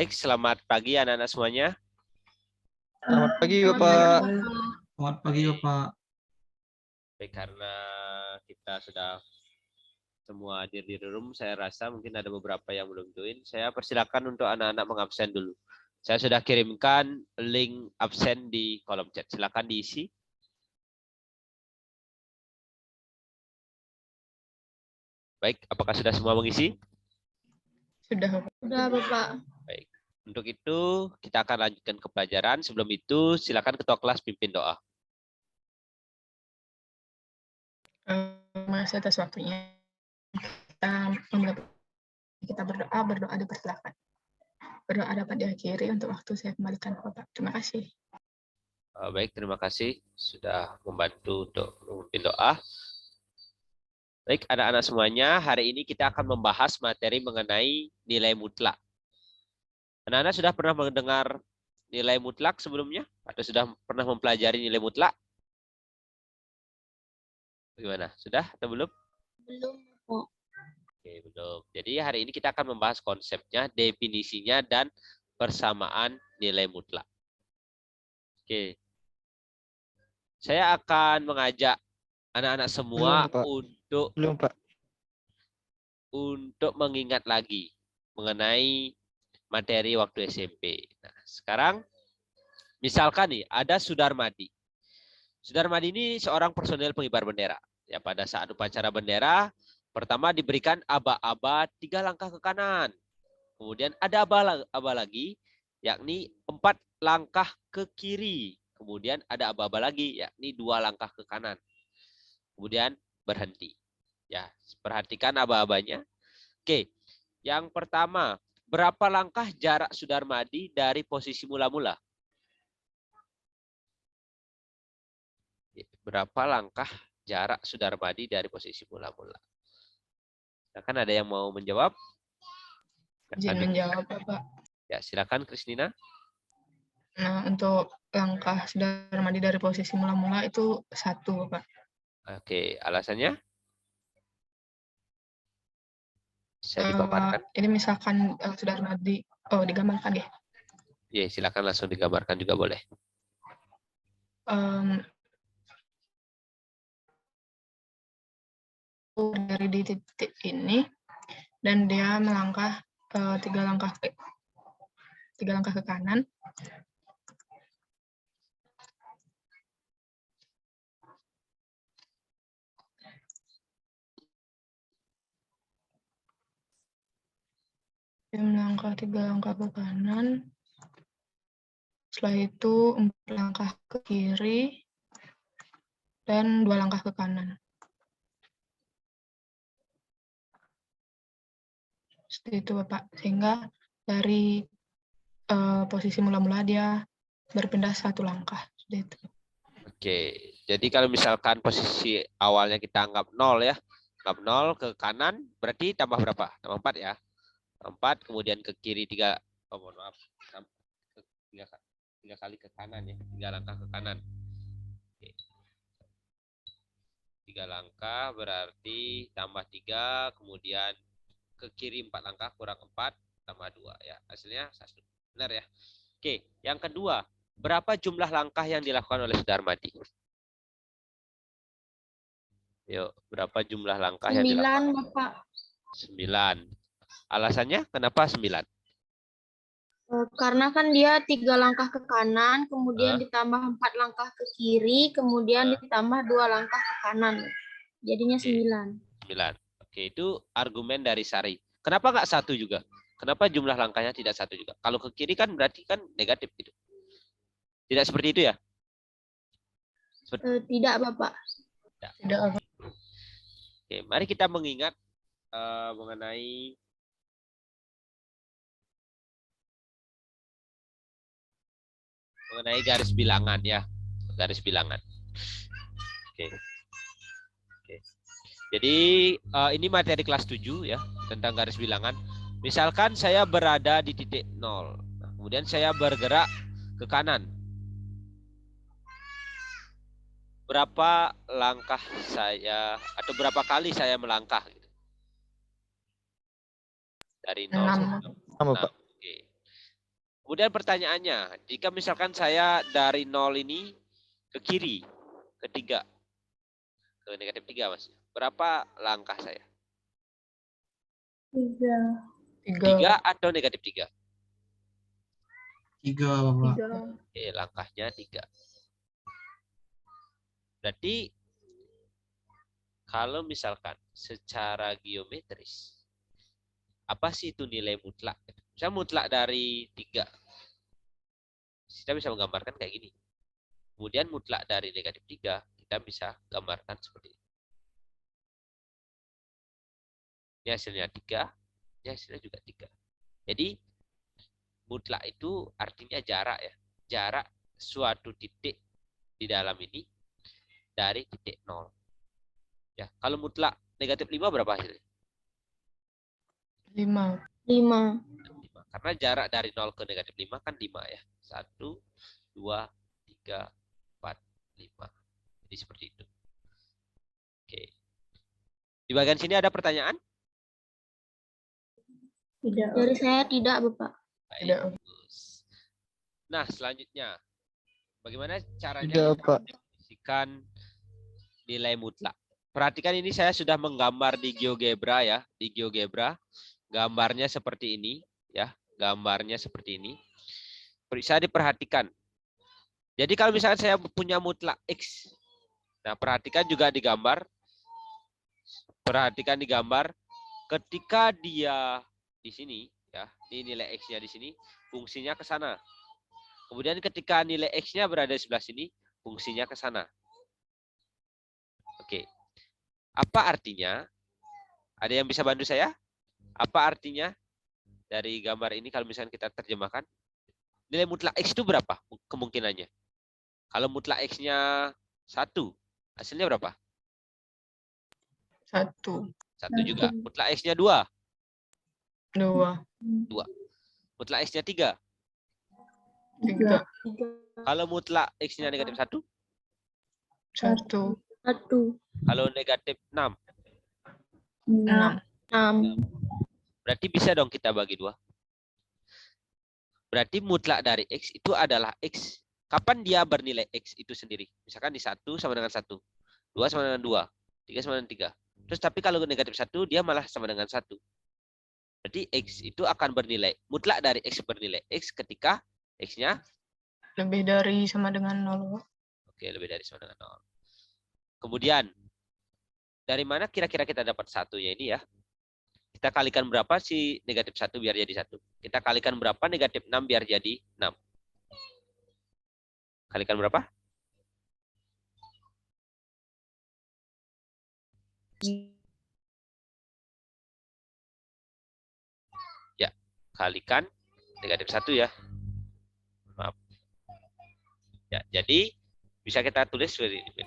Baik, selamat pagi anak-anak semuanya. Selamat pagi, Selamat Bapak. pagi, Bapak. Selamat pagi, Bapak. Baik, karena kita sudah semua hadir di room, saya rasa mungkin ada beberapa yang belum join. Saya persilakan untuk anak-anak mengabsen dulu. Saya sudah kirimkan link absen di kolom chat. Silakan diisi. Baik, apakah sudah semua mengisi? Sudah, Bapak. Baik. Untuk itu, kita akan lanjutkan ke pelajaran. Sebelum itu, silakan ketua kelas pimpin doa. Terima kasih atas waktunya. Kita berdoa dipersilakan. Berdoa dapat diakhiri, untuk waktu saya kembalikan ke Bapak. Terima kasih. Baik, terima kasih sudah membantu untuk memimpin doa. Baik, anak-anak semuanya, hari ini kita akan membahas materi mengenai nilai mutlak. Anak-anak sudah pernah mendengar nilai mutlak sebelumnya? Atau sudah pernah mempelajari nilai mutlak? Bagaimana? Sudah atau belum? Belum. Oke, belum. Jadi hari ini kita akan membahas konsepnya, definisinya, dan persamaan nilai mutlak. Oke. Saya akan mengajak anak-anak semua untuk mengingat lagi mengenai materi waktu SMP. Nah, sekarang misalkan nih ada Sudarmadi. Sudarmadi ini seorang personel pengibar bendera. Ya, pada saat upacara bendera, pertama diberikan aba-aba 3 langkah ke kanan. Kemudian ada aba lagi, yakni 4 langkah ke kiri. Kemudian ada aba-aba lagi, yakni 2 langkah ke kanan. Kemudian berhenti. Ya, perhatikan aba-abanya. Oke, yang pertama, berapa langkah jarak Sudarmadi dari posisi mula-mula? Berapa langkah jarak Sudarmadi dari posisi mula-mula? Nah, kan ada yang mau menjawab? Izin menjawab, Bapak. Ya, silakan Kristina. Nah, untuk langkah Sudarmadi dari posisi mula-mula itu 1, Bapak. Oke, alasannya? Bisa dipaparkan? Ini misalkan Sudarmadi, digambarkan ya? Ya, silakan langsung digambarkan juga boleh. Dari di titik ini, dan dia melangkah 3 langkah ke kanan. Dia melangkah 3 langkah ke kanan. Setelah itu 4 langkah ke kiri dan 2 langkah ke kanan. Seperti itu, Bapak. Sehingga dari posisi mula-mula dia berpindah 1 langkah. Seperti itu. Oke, jadi kalau misalkan posisi awalnya kita anggap 0 ya. Anggap 0 ke kanan, berarti tambah berapa? Tambah 4 ya. 4, kemudian ke kiri 3, mohon maaf. 3 kali ke kanan ya. 3 langkah ke kanan. Oke. 3 langkah berarti tambah 3, kemudian ke kiri 4 langkah kurang 4 tambah 2 ya. Hasilnya 1. Benar ya? Oke, yang kedua, berapa jumlah langkah yang dilakukan oleh Sudarmadi? Yuk, berapa jumlah langkah yang dilakukan? 9, Bapak. 9. Alasannya kenapa 9? Karena kan dia 3 langkah ke kanan, kemudian ditambah 4 langkah ke kiri, kemudian ditambah 2 langkah ke kanan. Jadinya 9. 9. Oke, itu argumen dari Sari. Kenapa nggak 1 juga? Kenapa jumlah langkahnya tidak 1 juga? Kalau ke kiri kan berarti kan negatif gitu. Tidak seperti itu ya? Tidak, Bapak. Tidak. Oke, mari kita mengingat mengenai garis bilangan ya, garis bilangan. Oke. Jadi ini materi kelas 7 ya, tentang garis bilangan. Misalkan saya berada di titik 0, nah, kemudian saya bergerak ke kanan. Berapa langkah saya atau berapa kali saya melangkah gitu? Dari 0 sampai 6. Oke. Kemudian pertanyaannya, jika misalkan saya dari 0 ini ke kiri, ke 3, ke negatif 3 Mas. Berapa langkah saya? 3 atau negatif 3? 3, Bapak. 3. Oke, langkahnya 3. Berarti kalau misalkan secara geometris, apa sih itu nilai mutlak? Misalnya mutlak dari 3. Kita bisa menggambarkan kayak gini. Kemudian mutlak dari negatif 3, kita bisa gambarkan seperti ini. Ini hasilnya 3, ini hasilnya juga 3. Jadi mutlak itu artinya jarak ya. Jarak suatu titik di dalam ini dari titik 0. Ya, kalau mutlak negatif 5 berapa hasilnya? 5. 5. 5. Karena jarak dari 0 ke negatif 5 kan 5 ya. 1, 2, 3, 4, 5. Jadi seperti itu. Oke. Di bagian sini ada pertanyaan? Tidak. Dari saya tidak, Bapak. Baik, Tidak. bagus. Nah, selanjutnya. Bagaimana caranya Tidak, Pak. mendefinisikan nilai mutlak? Perhatikan ini saya sudah menggambar di GeoGebra ya. Di GeoGebra, gambarnya seperti ini. Ya, gambarnya seperti ini. Bisa diperhatikan. Jadi kalau misalnya saya punya mutlak X. Nah, perhatikan juga di gambar. Perhatikan di gambar. Ketika dia di sini, ya, ini nilai X-nya di sini, fungsinya ke sana. Kemudian ketika nilai X-nya berada di sebelah sini, fungsinya ke sana. Oke. Apa artinya? Ada yang bisa bantu saya? Apa artinya dari gambar ini kalau misalnya kita terjemahkan? Nilai mutlak X itu berapa kemungkinannya? Kalau mutlak X-nya 1, hasilnya berapa? 1. 1 juga. Mutlak X-nya 2. 2. Mutlak X-nya 3. 3. Kalau mutlak X-nya negatif 1. 1. 1. Kalau negatif 6. 6. 6. Berarti bisa dong kita bagi 2. Berarti mutlak dari X itu adalah X. Kapan dia bernilai X itu sendiri? Misalkan di 1 sama dengan 1. 2 sama dengan 2. 3 sama dengan 3. Terus tapi kalau negatif 1 dia malah sama dengan 1. Berarti X itu akan bernilai. Mutlak dari X bernilai X ketika X-nya Lebih dari sama dengan 0. oke, lebih dari sama dengan 0. Kemudian dari mana kira-kira kita dapat satunya ini ya? Kita kalikan berapa sih negatif 1 biar jadi 1? Kita kalikan berapa negatif 6 biar jadi 6? Kalikan berapa? Ya, kalikan negatif 1 ya. Maaf. Ya, jadi bisa kita tulis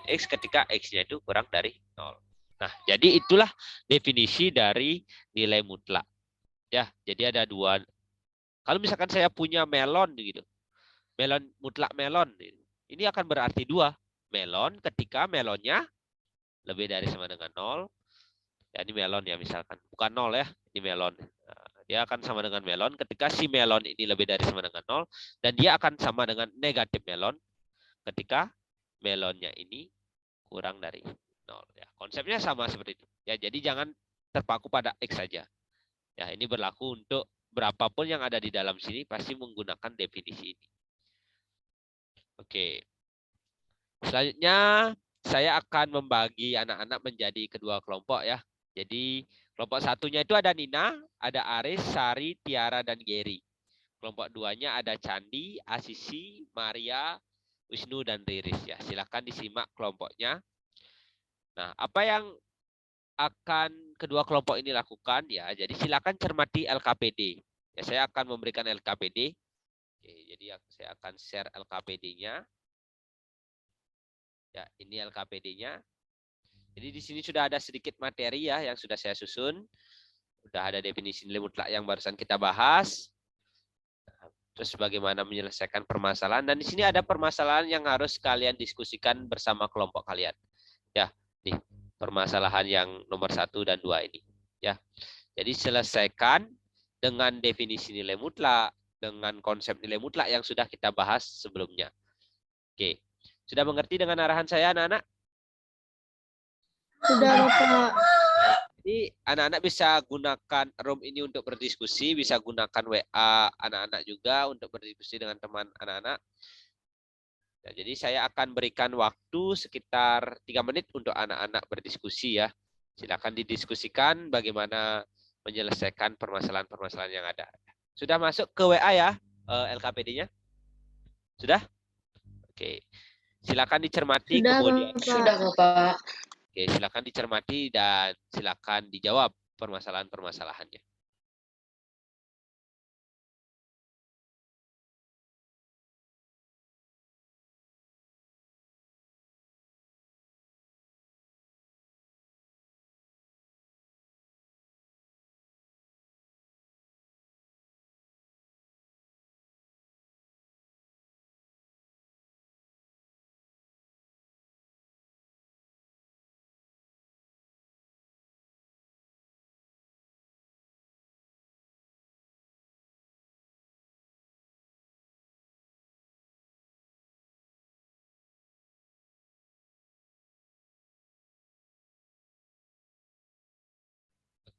X ketika X-nya itu kurang dari 0. Nah, jadi itulah definisi dari nilai mutlak. Ya, jadi ada 2. Kalau misalkan saya punya melon gitu. Melon mutlak melon. Ini akan berarti 2. Melon ketika melonnya lebih dari sama dengan 0. Ya, ini melon ya misalkan. Bukan 0 ya, ini melon. Nah, dia akan sama dengan melon ketika si melon ini lebih dari sama dengan 0. Dan dia akan sama dengan negatif melon ketika melonnya ini kurang dari 0. Ya, konsepnya sama seperti itu. Ya, jadi jangan terpaku pada X saja. Ya, ini berlaku untuk berapapun yang ada di dalam sini pasti menggunakan definisi ini. Oke. Selanjutnya saya akan membagi anak-anak menjadi kedua kelompok ya. Jadi kelompok satunya itu ada Nina, ada Aris, Sari, Tiara, dan Geri. Kelompok duanya ada Candi, Asisi, Maria, Wisnu, dan Riris ya. Silakan disimak kelompoknya. Nah, apa yang akan kedua kelompok ini lakukan ya? Jadi silakan cermati LKPD. Ya, saya akan memberikan LKPD. Oke, jadi saya akan share LKPD-nya. Ya, ini LKPD-nya. Jadi di sini sudah ada sedikit materi ya yang sudah saya susun. Sudah ada definisi nilai mutlak yang barusan kita bahas. Terus bagaimana menyelesaikan permasalahan. Dan di sini ada permasalahan yang harus kalian diskusikan bersama kelompok kalian. Ya, nih permasalahan yang nomor 1 dan 2 ini. Ya, jadi selesaikan dengan definisi nilai mutlak, dengan konsep nilai mutlak yang sudah kita bahas sebelumnya. Oke, sudah mengerti dengan arahan saya anak-anak? Sudah, Bapak. Jadi anak-anak bisa gunakan room ini untuk berdiskusi, bisa gunakan WA anak-anak juga untuk berdiskusi dengan teman anak-anak. Nah, jadi saya akan berikan waktu sekitar 3 menit untuk anak-anak berdiskusi ya. Silakan didiskusikan bagaimana menyelesaikan permasalahan-permasalahan yang ada. Sudah masuk ke WA ya LKPD-nya? Sudah? Oke. Silakan dicermati Sudah, kemudian. Bapak. Sudah, Bapak. Oke, silakan dicermati dan silakan dijawab permasalahan-permasalahannya.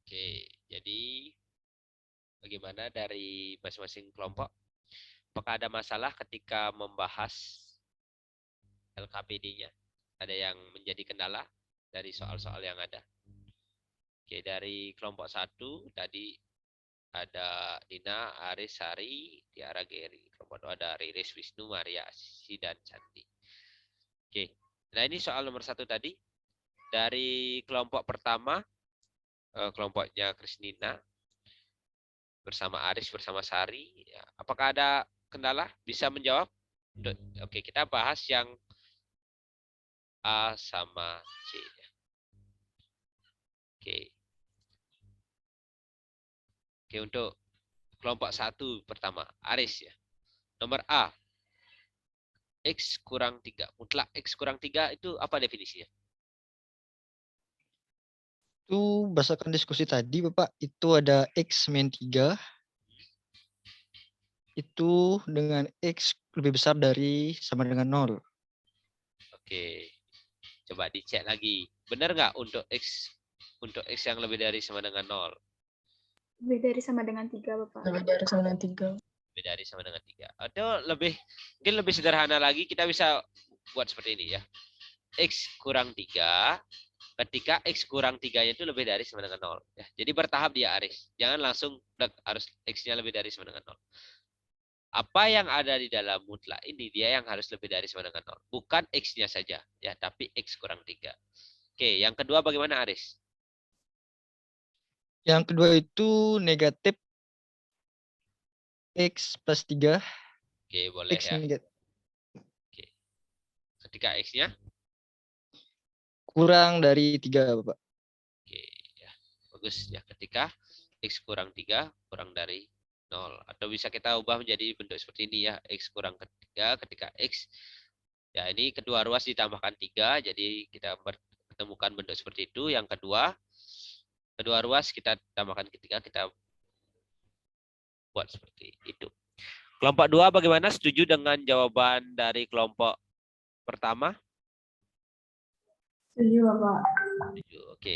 Oke, jadi bagaimana dari masing-masing kelompok? Apakah ada masalah ketika membahas LKPD-nya? Ada yang menjadi kendala dari soal-soal yang ada? Oke, dari kelompok 1 tadi ada Dina, Aris, Sari, Tiara, Geri. Kelompok 2 ada Riris, Wisnu, Maria, Sisi, dan Cantik. Oke, nah ini soal nomor 1 tadi. Dari kelompok pertama, kelompoknya Krisnina, bersama Aris, bersama Sari. Ya, apakah ada kendala? Bisa menjawab? Oke, kita bahas yang A sama C. Oke. Oke, untuk kelompok 1 pertama, Aris ya. Nomor A, X kurang 3. Mutlak X kurang 3 itu apa definisinya? Itu berdasarkan diskusi tadi, Bapak, itu ada X min 3. Itu dengan X lebih besar dari sama dengan 0. Oke. Coba dicek lagi. Benar nggak untuk X yang lebih dari sama dengan 0? Lebih dari sama dengan 3, Bapak. Lebih dari sama dengan 3. Lebih dari sama dengan 3. Atau mungkin lebih sederhana lagi, kita bisa buat seperti ini ya. X kurang 3 ketika X kurang 3-nya itu lebih dari sama dengan 0. Ya, jadi bertahap dia, Aris. Jangan langsung harus X-nya lebih dari sama dengan 0. Apa yang ada di dalam mutlak ini, dia yang harus lebih dari sama dengan 0. Bukan X-nya saja, ya, tapi X kurang 3. Oke, yang kedua bagaimana, Aris? Yang kedua itu negatif X plus 3. Oke, boleh X ya. negatif. Oke. Ketika X-nya? Kurang dari 3, Bapak. Oke, ya. Bagus ya. Ketika X kurang 3 kurang dari 0. Atau bisa kita ubah menjadi bentuk seperti ini ya. X kurang 3 ketika X. Ya, ini kedua ruas ditambahkan 3. Jadi kita menemukan bentuk seperti itu. Yang kedua ruas kita tambahkan ketiga, kita buat seperti itu. Kelompok 2 bagaimana? Setuju dengan jawaban dari kelompok pertama? Setuju, Bapak. Setuju. Oke.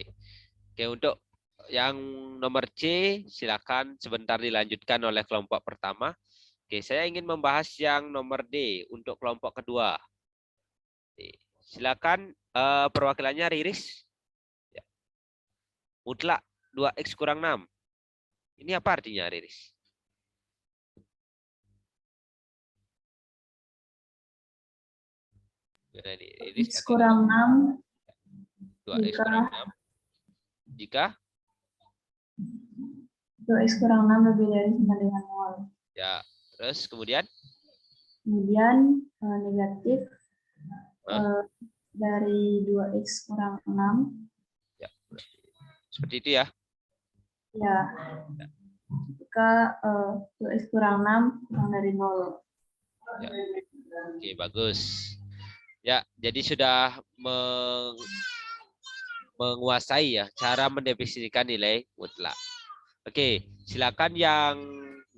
Oke, untuk yang nomor C, silakan sebentar dilanjutkan oleh kelompok pertama. Oke, saya ingin membahas yang nomor D untuk kelompok kedua. Silakan perwakilannya Riris. Ya. Mutlak 2X kurang 6. Ini apa artinya, Riris? X kurang 6. 2X kurang 6. Jika 2X kurang 6 lebih dari sama dengan 0. ya, terus kemudian Negatif dari 2X kurang 6. ya, seperti itu ya. Ya. Jika 2X kurang 6 kurang dari 0. Ya. Oke, bagus. Ya, jadi sudah menguasai ya cara mendefinisikan nilai mutlak. Oke, silakan yang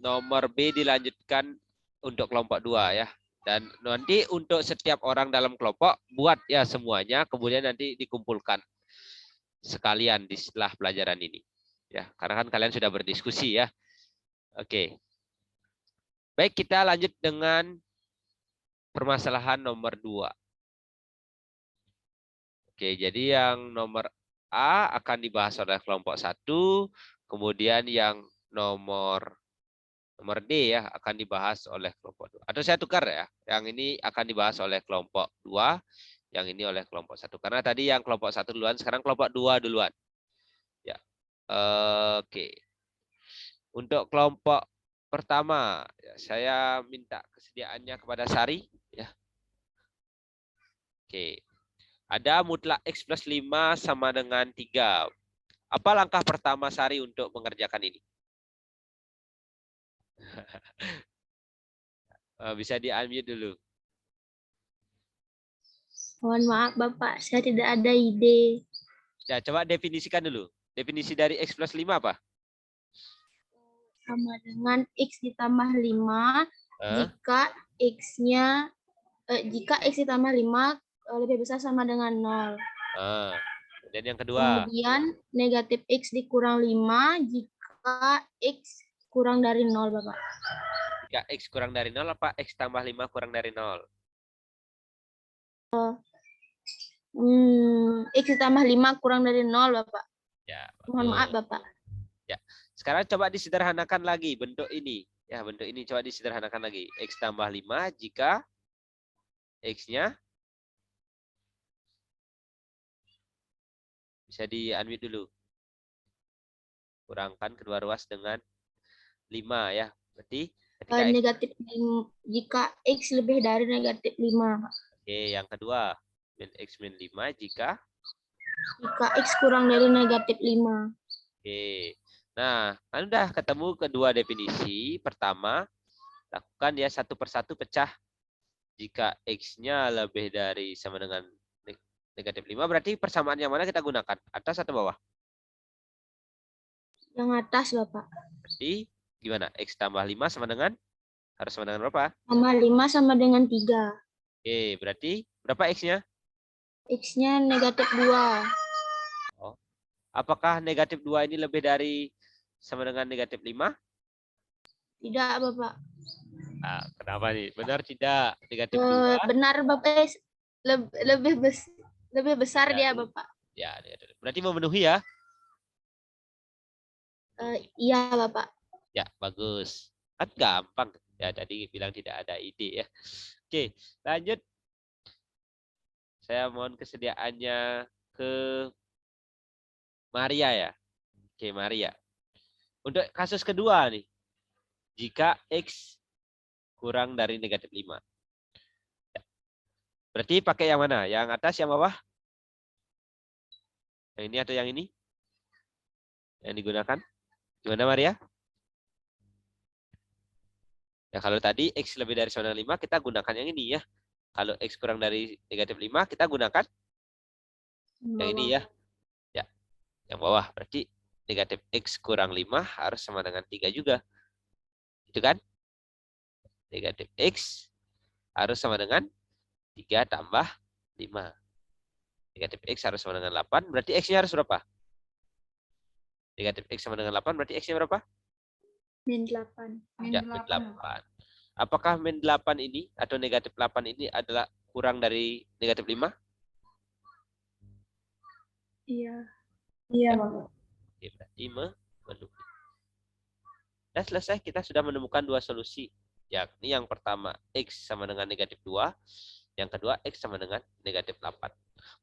nomor B dilanjutkan untuk kelompok 2 ya. Dan nanti untuk setiap orang dalam kelompok buat ya semuanya, kemudian nanti dikumpulkan sekalian di setelah pelajaran ini. Ya, karena kan kalian sudah berdiskusi ya. Oke. Baik, kita lanjut dengan permasalahan nomor 2. Oke, jadi yang nomor A akan dibahas oleh kelompok 1, kemudian yang nomor D ya akan dibahas oleh kelompok 2. Atau saya tukar ya, yang ini akan dibahas oleh kelompok 2, yang ini oleh kelompok 1. Karena tadi yang kelompok 1 duluan, sekarang kelompok 2 duluan. Ya. Oke. Untuk kelompok pertama, ya, saya minta kesediaannya kepada Sari. Ya. Oke. Ada mutlak X plus 5 sama dengan 3. Apa langkah pertama Sari untuk mengerjakan ini? Bisa di-unmute dulu. Mohon maaf Bapak, saya tidak ada ide. Ya, coba definisikan dulu. Definisi dari X plus 5 apa? Sama dengan X ditambah 5 Hah? jika X ditambah 5 lebih besar sama dengan 0. Dan yang kedua. Kemudian negatif X dikurang 5 jika X kurang dari 0, Bapak. Jika X kurang dari 0 apa X tambah 5 kurang dari 0? X ditambah 5 kurang dari 0, Bapak. Ya, Mohon maaf, Bapak. Ya. Sekarang coba disederhanakan lagi bentuk ini. Ya, bentuk ini coba disederhanakan lagi. X tambah 5 jika X-nya bisa di-unmute dulu. Kurangkan kedua ruas dengan 5 ya. Berarti ketika jika X lebih dari negatif 5. Oke, yang kedua. Min X min 5 jika X kurang dari negatif 5. Oke. Nah, kan udah ketemu kedua definisi. Pertama, lakukan ya satu persatu pecah. Jika X-nya lebih dari sama dengan negatif 5, berarti persamaan yang mana kita gunakan? Atas atau bawah? Yang atas, Bapak. Berarti gimana? X tambah 5 sama dengan? Harus sama dengan berapa? Sama 5 sama dengan 3. Oke, berarti berapa X-nya? X-nya negatif 2. Oh. Apakah negatif 2 ini lebih dari sama dengan negatif 5? Tidak, Bapak. Nah, kenapa nih? Benar tidak? Negatif 2? Benar, Bapak. Lebih besar dia, Bapak. Ya, berarti memenuhi ya? Iya, Bapak. Ya, bagus. Kan gampang. Ya, tadi bilang tidak ada ide ya. Oke, lanjut. Saya mohon kesediaannya ke Maria ya. Oke, Maria. Untuk kasus kedua nih. Jika X kurang dari negatif 5. Ya. Berarti pakai yang mana? Yang atas, yang bawah? Yang ini atau yang ini? Yang digunakan? Gimana Maria? Ya kalau tadi X lebih dari sama dengan 5, kita gunakan yang ini ya. Kalau X kurang dari negatif 5, kita gunakan yang ini ya. Ya, yang bawah. Berarti negatif X kurang 5 harus sama dengan 3 juga. Itu kan? Negatif X harus sama dengan 3 tambah 5. Negatif X harus sama dengan 8. Berarti X-nya harus berapa? Negatif X sama dengan 8. Berarti X-nya berapa? Min 8. Ya, min 8. Apakah min 8 ini atau negatif 8 ini adalah kurang dari negatif 5? Iya. Iya, Bapak. Oke, berarti memenuhi. Dan selesai, kita sudah menemukan dua solusi. Yakni yang pertama, X sama dengan negatif 2. Yang kedua, X sama dengan negatif 8.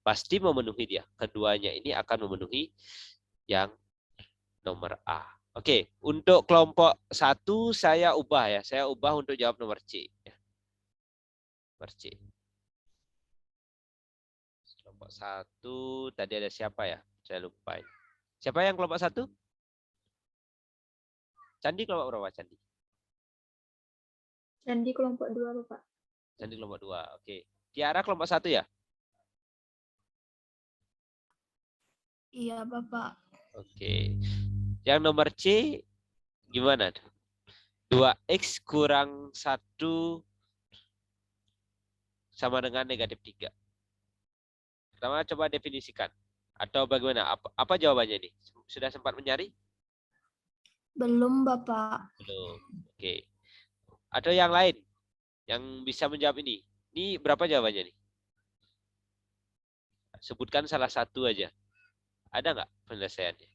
Pasti memenuhi dia. Keduanya ini akan memenuhi yang nomor A. Oke, untuk kelompok 1 saya ubah ya. Saya ubah untuk jawab nomor C. Nomor C. Kelompok 1 tadi ada siapa ya? Saya lupa. Siapa yang kelompok 1? Candi kelompok berapa, Candi? Candi kelompok 2, Bapak. Candi kelompok 2. Oke. Tiara kelompok 1 ya? Iya, Bapak. Oke. Yang nomor C gimana? 2x kurang 1 sama dengan negatif 3. Pertama coba definisikan. Atau bagaimana? Apa jawabannya nih? Sudah sempat mencari? Belum, Bapak. Belum. Oke. Atau yang lain yang bisa menjawab ini? Ini berapa jawabannya nih? Sebutkan salah satu aja. Ada nggak penyelesaiannya?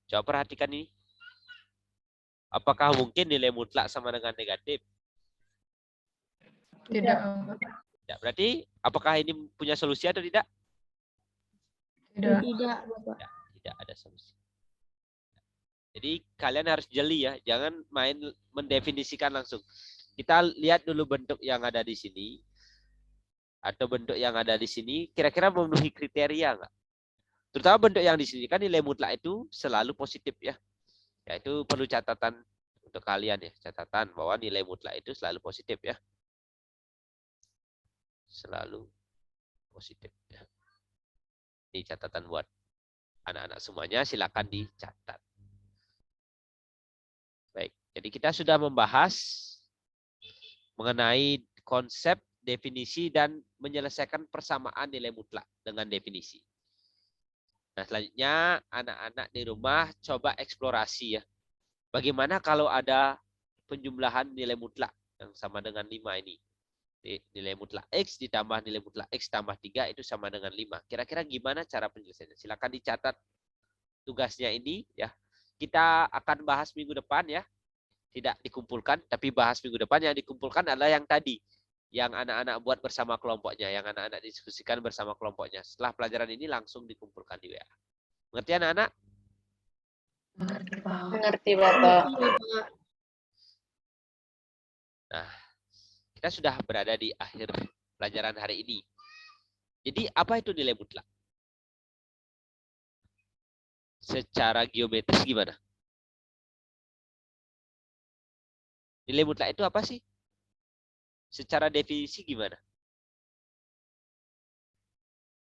Coba perhatikan ini. Apakah mungkin nilai mutlak sama dengan negatif? Tidak. Tidak. Berarti apakah ini punya solusi atau tidak? Tidak. Tidak, Bapak. Tidak ada solusi. Jadi kalian harus jeli ya, jangan main mendefinisikan langsung. Kita lihat dulu bentuk yang ada di sini atau bentuk yang ada di sini kira-kira memenuhi kriteria nggak? Terutama bentuk yang di sini kan nilai mutlak itu selalu positif ya. Ya itu perlu catatan untuk kalian ya, catatan bahwa nilai mutlak itu selalu positif ya. Selalu positif ya. Ini catatan buat anak-anak semuanya, silakan dicatat. Baik, jadi kita sudah membahas mengenai konsep, definisi, dan menyelesaikan persamaan nilai mutlak dengan definisi. Nah, selanjutnya anak-anak di rumah coba eksplorasi ya. Bagaimana kalau ada penjumlahan nilai mutlak yang sama dengan 5 ini. Nilai mutlak X ditambah nilai mutlak X tambah 3 itu sama dengan 5. Kira-kira gimana cara penyelesaiannya? Silakan dicatat tugasnya ini ya. Kita akan bahas minggu depan ya. Tidak dikumpulkan, tapi bahas minggu depan. Yang dikumpulkan adalah yang tadi. Yang anak-anak buat bersama kelompoknya. Yang anak-anak diskusikan bersama kelompoknya. Setelah pelajaran ini langsung dikumpulkan di WA. Mengerti anak-anak? Mengerti, Bapak. Nah, kita sudah berada di akhir pelajaran hari ini. Jadi apa itu nilai mutlak? Secara geometris gimana? Nilai mutlak itu apa sih? Secara definisi gimana?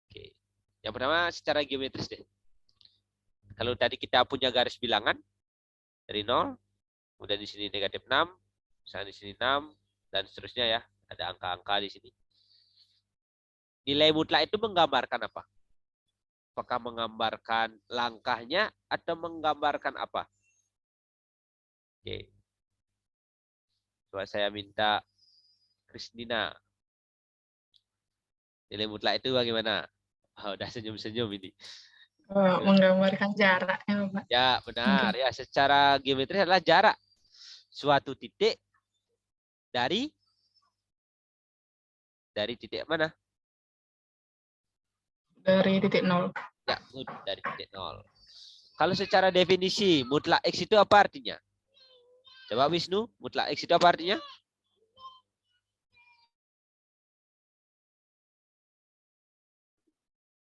Oke. Yang pertama secara geometris deh. Kalau tadi kita punya garis bilangan dari 0, kemudian di sini negatif 6, misalnya di sini 6, dan seterusnya ya. Ada angka-angka di sini. Nilai mutlak itu menggambarkan apa? Apakah menggambarkan langkahnya atau menggambarkan apa? Oke. Coba saya minta Kristina. Nilai mutlak itu bagaimana? Oh, udah senyum-senyum ini. Menggambarkan jaraknya, Bapak. Ya, benar. Ya, secara geometris adalah jarak suatu titik dari titik mana? Dari titik 0. Ya, dari titik 0. Kalau secara definisi, mutlak X itu apa artinya? Coba Wisnu, mutlak X itu apa artinya?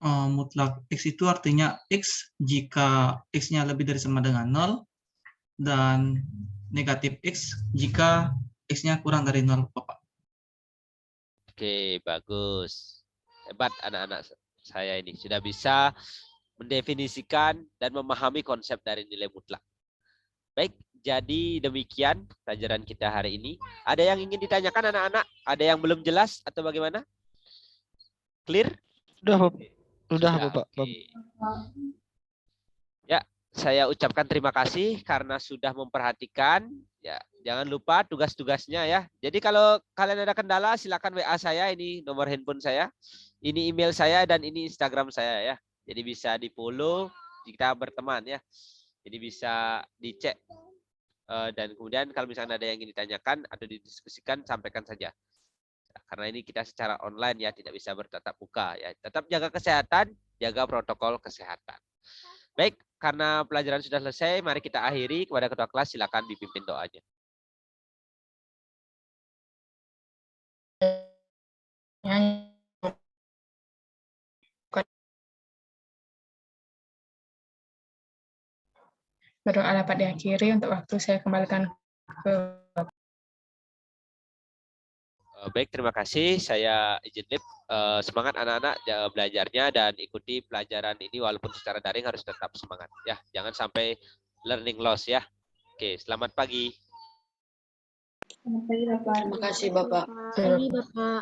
Mutlak X itu artinya X jika X-nya lebih dari sama dengan 0 dan negatif X jika X-nya kurang dari 0, Bapak. Oke, bagus. Hebat anak-anak saya ini. Sudah bisa mendefinisikan dan memahami konsep dari nilai mutlak. Baik, jadi demikian pelajaran kita hari ini. Ada yang ingin ditanyakan anak-anak? Ada yang belum jelas atau bagaimana? Clear? Udah, Bapak. Udah, Sudah, Bapak. oke. Ya, saya ucapkan terima kasih karena sudah memperhatikan. Ya, jangan lupa tugas-tugasnya ya. Jadi kalau kalian ada kendala silakan WA saya, ini nomor handphone saya. Ini email saya dan ini Instagram saya ya. Jadi bisa di-follow, kita berteman ya. Jadi bisa dicek. Dan kemudian kalau misalnya ada yang ingin ditanyakan atau didiskusikan, sampaikan saja. Karena ini kita secara online ya, tidak bisa bertatap muka ya. Tetap jaga kesehatan, jaga protokol kesehatan. Baik, karena pelajaran sudah selesai, mari kita akhiri. Kepada ketua kelas silakan dipimpin doanya. Berdoa dapat diakhiri. Untuk waktu saya kembalikan ke Baik, terima kasih. Saya izin live. Semangat anak-anak belajarnya dan ikuti pelajaran ini walaupun secara daring harus tetap semangat ya. Jangan sampai learning loss ya. Oke, selamat pagi. Selamat pagi, Bapak. Terima kasih, Bapak. Pagi, Bapak.